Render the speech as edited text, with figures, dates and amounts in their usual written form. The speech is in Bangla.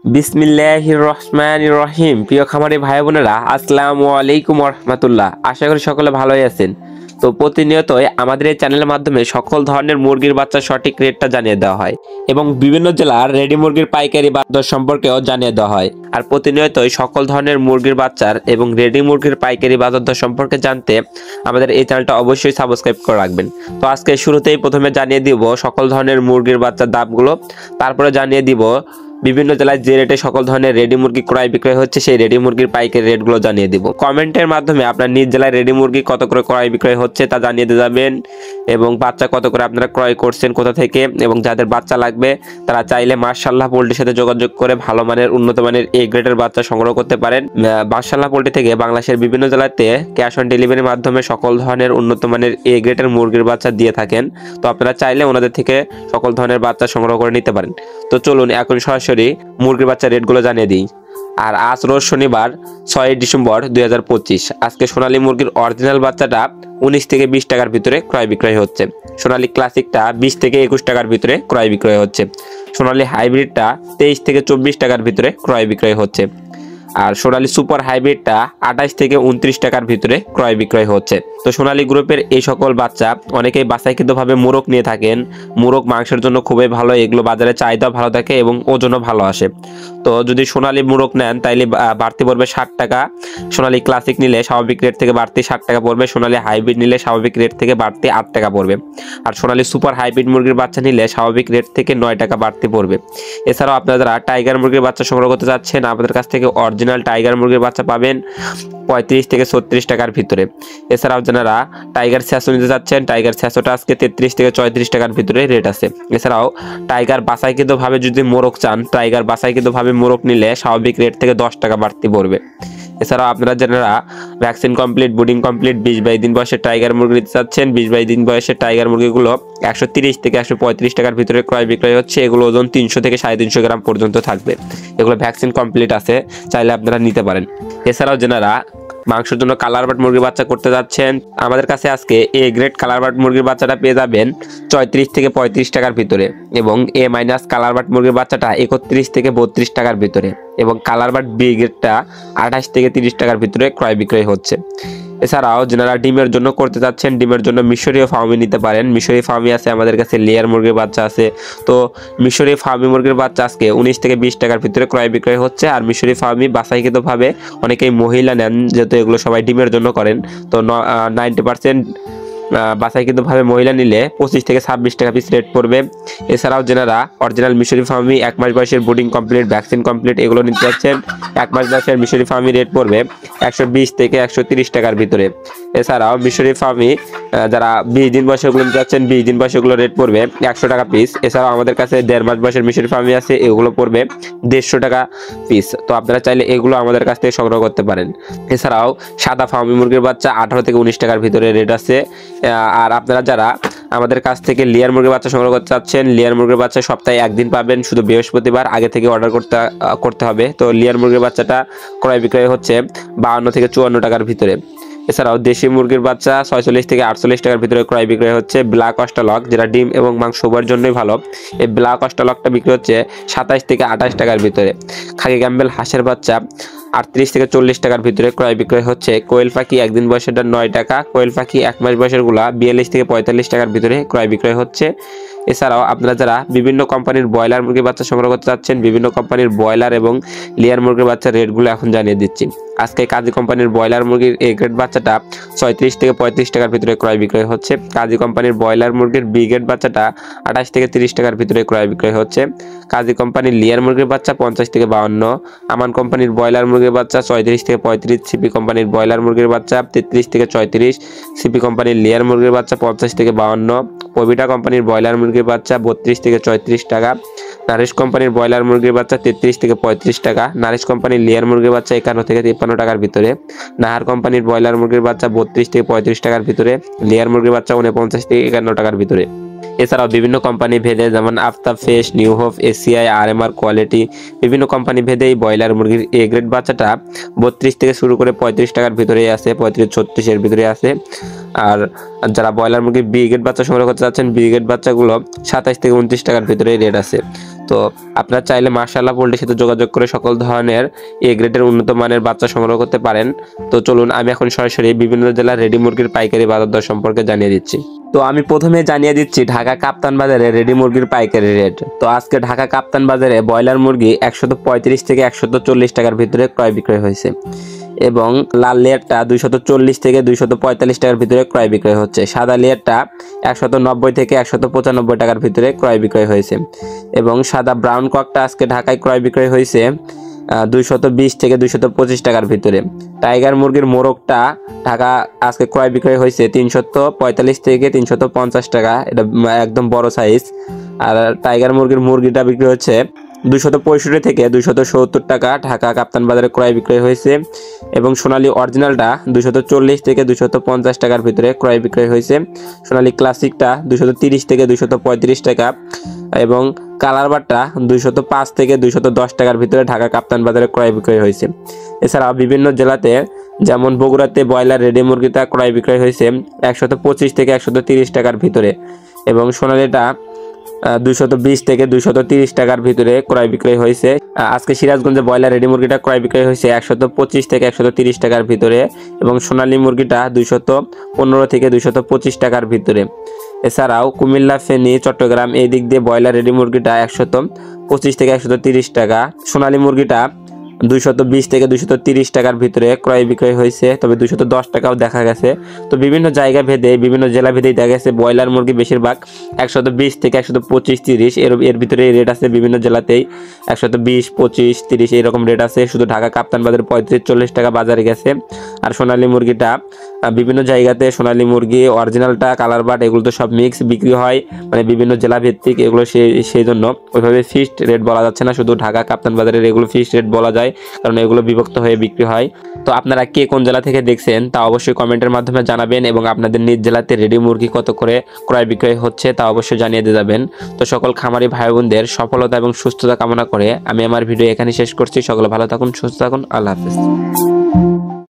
বিসমিল্লাহির রহমানির রহিম। প্রিয় খামারি ভাই বোনেরা, আসসালামু আলাইকুম রহমতুল্লাহ। আশা করি সকলে ভালোই আছেন। তো প্রতিনিয়তই আমাদের এই চ্যানেলের মাধ্যমে সকল ধরনের মুরগির বাচ্চার সঠিক রেটটা জানিয়ে দেওয়া হয় এবং বিভিন্ন জেলার রেডি মুরগির পাইকারি বাজার সম্পর্কেও জানিয়ে দেওয়া হয়। আর প্রতিনিয়তই সকল ধরনের মুরগির বাচ্চার এবং রেডি মুরগির পাইকারি বাজার দর সম্পর্কে জানতে আমাদের এই চ্যানেলটা অবশ্যই সাবস্ক্রাইব করে রাখবেন। তো আজকে শুরুতেই প্রথমে জানিয়ে দিব সকল ধরনের মুরগির বাচ্চার দামগুলো, তারপরে জানিয়ে দিব বিভিন্ন জেলায় যে রেটে সকল ধরনের রেডি মুরগি ক্রয় বিক্রয় হচ্ছে সেই রেডি মুরগির পাইকারি রেটগুলো জানিয়ে দিব। কমেন্টের মাধ্যমে আপনার নিজ জেলায় রেডি মুরগি কত করে ক্রয় বিক্রয় হচ্ছে তা জানিয়ে দিয়ে যাবেন এবং বাচ্চা কত করে আপনারা ক্রয় করছেন কোথা থেকে, এবং যাদের বাচ্চা লাগবে তারা চাইলে মাশাআল্লাহ পোল্ট্রির সাথে যোগাযোগ করে ভালো মানের উন্নত মানের এ গ্রেডের বাচ্চা সংগ্রহ করতে পারেন। মাশাআল্লাহ পোল্ট্রি থেকে বাংলাদেশের বিভিন্ন জেলাতে ক্যাশ অন ডেলিভারির মাধ্যমে সকল ধরনের উন্নত মানের এ গ্রেডের মুরগির বাচ্চা দিয়ে থাকেন। তো আপনারা চাইলে ওনাদের থেকে সকল ধরনের বাচ্চা সংগ্রহ করে নিতে পারেন। তো চলুন এখন সরাসরি মুরগির বাচ্চা রেটগুলো জানিয়ে দিই। আর আজ রোজ শনিবার 6 ডিসেম্বর 2025। আজকে সোনালী মুরগির অরিজিনাল বাচ্চাটা 19 থেকে 20 টাকার ভিতরে ক্রয় বিক্রয় হচ্ছে। সোনালী ক্লাসিকটা 20 থেকে 21 টাকার ভিতরে ক্রয় বিক্রয় হচ্ছে। সোনালী হাইব্রিডটা 23 থেকে 24 টাকার ভিতরে ক্রয় বিক্রয় হচ্ছে। আর সোনালী সুপার হাইব্রিডটা 28 থেকে 29 টাকার ভিতরে ক্রয় বিক্রয় হচ্ছে। তো সোনালী গ্রুপের এই সকল বাচ্চা অনেকেই বাছাইকৃতভাবে মোরগ নিয়ে থাকেন। মোরগ মাংসের জন্য খুবই ভালো, এগুলো বাজারে চাহিদা ভালো থাকে এবং ওজনও ভালো আসে। তো যদি সোনালী মোরগ নেন তাইলে বাড়তি পড়বে 60 টাকা। সোনালী ক্লাসিক নিলে স্বাভাবিক রেট থেকে বাড়তি 60 টাকা পড়বে। সোনালী হাইব্রিড নিলে স্বাভাবিক রেট থেকে বাড়তি 8 টাকা পড়বে। আর সোনালী সুপার হাইব্রিড মুরগির বাচ্চা নিলে স্বাভাবিক রেট থেকে 9 টাকা বাড়তি পড়বে। এছাড়াও আপনারা যারা টাইগার মুরগির বাচ্চা সংগ্রহ করতে যাচ্ছেন, আমাদের কাছ থেকে অরিজিনাল টাইগার মুরগির বাচ্চা পাবেন 35 থেকে 36 টাকার ভিতরে। এছাড়াও যারা টাইগার স্যাসো নিতে যাচ্ছেন, টাইগার স্যাসোটা আজকে 33 থেকে 34 টাকার ভিতরে রেট আছে। এছাড়াও টাইগার বাছাইকৃতভাবে যদি মোরগ চান, টাইগার বাছাইকৃতভাবে মোরগ নিলে স্বাভাবিক রেট থেকে 10 টাকা বাড়তি পড়বে। এছাড়াও আপনারা যারা ভ্যাকসিন কমপ্লিট, বুডিং কমপ্লিট 20-22 দিন বয়সের টাইগার মুরগি নিতে চাচ্ছেন, 20-22 দিন বয়সের টাইগার মুরগিগুলো 130 থেকে 135 টাকার ভিতরে ক্রয় বিক্রয় হচ্ছে। এগুলো ওজন 300 থেকে 350 গ্রাম পর্যন্ত থাকবে। এগুলো ভ্যাকসিন কমপ্লিট আছে, চাইলে আপনারা নিতে পারেন। এছাড়াও যারা মাংসের জন্য কালার বাট মুরগির বাচ্চা করতে যাচ্ছেন, আমাদের কাছে আজকে এ গ্রেড কালার বাট মুরগির বাচ্চাটা পেয়ে যাবেন 34 থেকে 35 টাকার ভিতরে, এবং এ মাইনাস কালার বাট মুরগির বাচ্চাটা 31 থেকে 32 টাকার ভিতরে, এবং কালার বাট বি গ্রেডটা 28 থেকে 30 টাকার ভিতরে ক্রয় বিক্রয় হচ্ছে। এছাড়াও যারা ডিমের জন্য করতে যাচ্ছেন, ডিমের জন্য মিশরীয় ফার্মি নিতে পারেন। মিশরীয় ফার্মি আছে আমাদের কাছে, লেয়ার মুরগির বাচ্চা আছে। তো মিশরীয় ফার্মি মুরগির বাচ্চা আজকে 19 থেকে 20 টাকার ভিতরে ক্রয় বিক্রয় হচ্ছে। আর মিশরীয় ফার্মি বাছাইকৃতভাবে অনেকেই মহিলা নেন, যেহেতু এগুলো সবাই ডিমের জন্য করেন। তো 90% বাছাইকৃতভাবে মহিলা নিলে 25 থেকে 26 টাকা পিস রেট পড়বে। এছাড়াও যারা অরিজিনাল মিশরি ফার্মি 1 মাস বয়সের বুডিং কমপ্লিট, ভ্যাকসিন কমপ্লিট এগুলো নিতে যাচ্ছেন, 1 মাস বয়সের মিশরি ফার্মি রেট পড়বে 120 থেকে 130 টাকার ভিতরে। এছাড়াও মিশরি ফার্মি যারা 20 দিন বয়সেগুলো নিতে যাচ্ছেন, 20 দিন বয়সেগুলো রেট পড়বে 100 টাকা পিস। এছাড়াও আমাদের কাছে 1.5 মাস বয়সের মিশরি ফার্মি আছে, এগুলো পড়বে 150 টাকা পিস। তো আপনারা চাইলে এগুলো আমাদের কাছ থেকে সংগ্রহ করতে পারেন। এছাড়াও সাদা ফার্মি মুরগির বাচ্চা 18 থেকে 19 টাকার ভিতরে রেট আছে। আর আপনারা যারা আমাদের কাছ থেকে লেয়ার মুরগির বাচ্চা সংগ্রহ করতে চাচ্ছেন, লেয়ার মুরগির বাচ্চা সপ্তাহে একদিন পাবেন, শুধু বৃহস্পতিবার। আগে থেকে অর্ডার করতে হবে। তো লেয়ার মুরগির বাচ্চাটা ক্রয় বিক্রয় হচ্ছে 52 থেকে 54 টাকার ভিতরে। এছাড়াও দেশি মুরগির বাচ্চা 46 থেকে 48 টাকার ভিতরে ক্রয় বিক্রয় হচ্ছে। ব্ল্যাক অস্ট্রালক যেটা ডিম এবং মাংস উভয়ের জন্যই ভালো, এই ব্ল্যাক অস্ট্রালকটা বিক্রি হচ্ছে 27 থেকে 28 টাকার ভিতরে। খাকি ক্যাম্বেল হাঁসের বাচ্চা 38 থেকে 40 টাকার ভিতরে ক্রয় বিক্রয় হচ্ছে। কোয়েল পাখি একদিন বয়সেরটা 9 টাকা। কোয়েল পাখি 1 মাস বয়সের গুলা 42 থেকে 45 টাকার ভিতরে ক্রয় বিক্রয় হচ্ছে। এছাড়াও আপনারা যারা বিভিন্ন কোম্পানির ব্রয়লার মুরগির বাচ্চা সংগ্রহ করতে চাচ্ছেন, বিভিন্ন কোম্পানির ব্রয়লার এবং লেয়ার মুরগির বাচ্চার রেটগুলো এখন জানিয়ে দিচ্ছি। আজকে কাজী কোম্পানির ব্রয়লার মুরগির এ গ্রেড বাচ্চাটা 36 থেকে 35 টাকার ভিতরে ক্রয় বিক্রয় হচ্ছে। কাজী কোম্পানির ব্রয়লার মুরগির বি গ্রেড বাচ্চাটা 28 থেকে 30 টাকার ভিতরে ক্রয় বিক্রয় হচ্ছে। কাজী কোম্পানির লেয়ার মুরগির বাচ্চা 50 থেকে 52। আমান কোম্পানির ব্রয়লার মুরগির বাচ্চা 34 থেকে 35। সিপি কোম্পানির ব্রয়লার মুরগির বাচ্চা 33 থেকে 34। সিপি কোম্পানির লেয়ার মুরগির বাচ্চা 50 থেকে 52। পবিটা কোম্পানির ব্রয়লার মুরগির বাচ্চা 32 থেকে 34 টাকা। নারিশ কোম্পানির ব্রয়লার মুরগির বাচ্চা 33 থেকে 35 টাকা। নারিশ কোম্পানির লেয়ার মুরগির বাচ্চা 51 থেকে 53 টাকার ভিতরে। নাহার কোম্পানির ব্রয়লার মুরগির বাচ্চা 32 থেকে 35 টাকার ভিতরে। লেয়ার মুরগির বাচ্চা 49 থেকে 51 টাকার ভিতরে। এছাড়াও বিভিন্ন কোম্পানি ভেদে, যেমন Aftab fresh, new hope, ACI, RMR quality, বিভিন্ন কোম্পানি ভেদে এই ব্রয়লার মুরগির এ গ্রেড বাচ্চাটা 32 থেকে শুরু করে 35 টাকার ভিতরেই আছে, 35-36 এর ভিতরে আছে। আর যারা ব্রয়লার মুরগির বি গ্রেড বাচ্চা সংগ্রহ করতে চাচ্ছেন, বি গ্রেড বাচ্চাগুলো 27 থেকে 29 টাকার ভিতরে রেট আছে। তো তো আপনারা চাইলে মাশাআল্লাহ পোল্ট্রির সাথে যোগাযোগ করে সকল ধরনের এ গ্রেডের উন্নত মানের বাচ্চা সংগ্রহ করতে পারেন। তো চলুন আমি এখন সরাসরি বিভিন্ন জেলার রেডি মুরগির পাইকারি বাজার দর সম্পর্কে জানিয়ে দিচ্ছি। তো আমি প্রথমে জানিয়ে দিচ্ছি ঢাকা কাপ্তান বাজারে রেডি মুরগির পাইকারি রেট। তো আজকে ঢাকা কাপ্তান বাজারে ব্রয়লার মুরগি 135 থেকে 140 টাকার ভিতরে ক্রয় বিক্রয় হয়েছে এবং লাল লেয়ারটা 240 থেকে 245 টাকার ভিতরে ক্রয় বিক্রয় হচ্ছে। সাদা লেয়ারটা 190 থেকে 195 টাকার ভিতরে ক্রয় বিক্রয় হয়েছে এবং সাদা ব্রাউন ককটা আজকে ঢাকায় ক্রয় বিক্রয় হয়েছে 220 থেকে 225 টাকার ভিতরে। টাইগার মুরগির মোরগটা ঢাকা আজকে ক্রয় বিক্রয় হয়েছে 345 থেকে 350 টাকা, এটা একদম বড় সাইজ। আর টাইগার মুরগিটা বিক্রি হচ্ছে 265 থেকে 270 টাকা ঢাকা কাপ্তান বাজারে ক্রয় বিক্রয় হয়েছে এবং সোনালী অরিজিনালটা 240 থেকে 250 টাকার ভিতরে ক্রয় বিক্রয় হয়েছে। সোনালী ক্লাসিকটা 230 থেকে 235 টাকা এবং কালার বারটা 205 থেকে 210 টাকার ভিতরে ঢাকা কাপ্তান বাজারে ক্রয় বিক্রয় হয়েছে। এছাড়াও বিভিন্ন জেলাতে যেমন বগুড়াতে ব্রয়লার রেডি মুরগিটা ক্রয় বিক্রয় হয়েছে 125 থেকে 130 টাকার ভিতরে এবং সোনালীটা 220 থেকে 230 টাকার ভিতরে ক্রয় বিক্রয় হয়েছে। আজকে সিরাজগঞ্জে ব্রয়লার রেডি মুরগিটা ক্রয় বিক্রয় হয়েছে 125 থেকে 130 টাকার ভিতরে এবং সোনালী মুরগিটা 215 থেকে 225 টাকার ভিতরে। এছাড়াও কুমিল্লা, ফেনী, চট্টগ্রাম এই দিক দিয়ে ব্রয়লার রেডি মুরগিটা 125 থেকে 130 টাকা, সোনালী মুরগিটা 220 থেকে 230 টাকার ভিতরে ক্রয় বিক্রয় হয়েছে, তবে 210 টাকাও দেখা গেছে। তো বিভিন্ন জায়গা ভেদে বিভিন্ন জেলা ভেদেই দেখা গেছে ব্রয়লার মুরগি বেশিরভাগ 120 থেকে 125, 30 এর ভিতরে রেট আছে। বিভিন্ন জেলাতেই 120, 25, 30 এরকম রেট আছে। শুধু ঢাকা কাপ্তান বাজারে 35-40 টাকা বাজারে গেছে। আর সোনালী মুরগিটা বিভিন্ন জায়গাতে সোনালী মুরগি অরিজিনালটা কালার বাট এগুলো তো সব মিক্স বিক্রি হয়, মানে বিভিন্ন জেলা ভিত্তিক এগুলো, সেই জন্য ওইভাবে ফিক্সড রেট বলা যাচ্ছে না। শুধু ঢাকা কাপ্তান বাজারের এগুলো ফিক্সড রেট বলা যায়, কারণ এগুলো বিভক্ত হয়ে বিক্রি হয়। তো আপনারা কে কোন জেলা থেকে দেখছেন তা অবশ্যই কমেন্টের মাধ্যমে জানাবেন এবং আপনাদের নিজ জেলাতে রেডি মুরগি কত করে ক্রয় বিক্রয় হচ্ছে তা অবশ্যই জানিয়ে দিয়ে যাবেন। তো সকল খামারি ভাই বোনদের সফলতা এবং সুস্থতা কামনা করে আমি আমার ভিডিও এখানে শেষ করছি। সকলে ভালো থাকুন, সুস্থ থাকুন, আল্লাহ হাফেজ।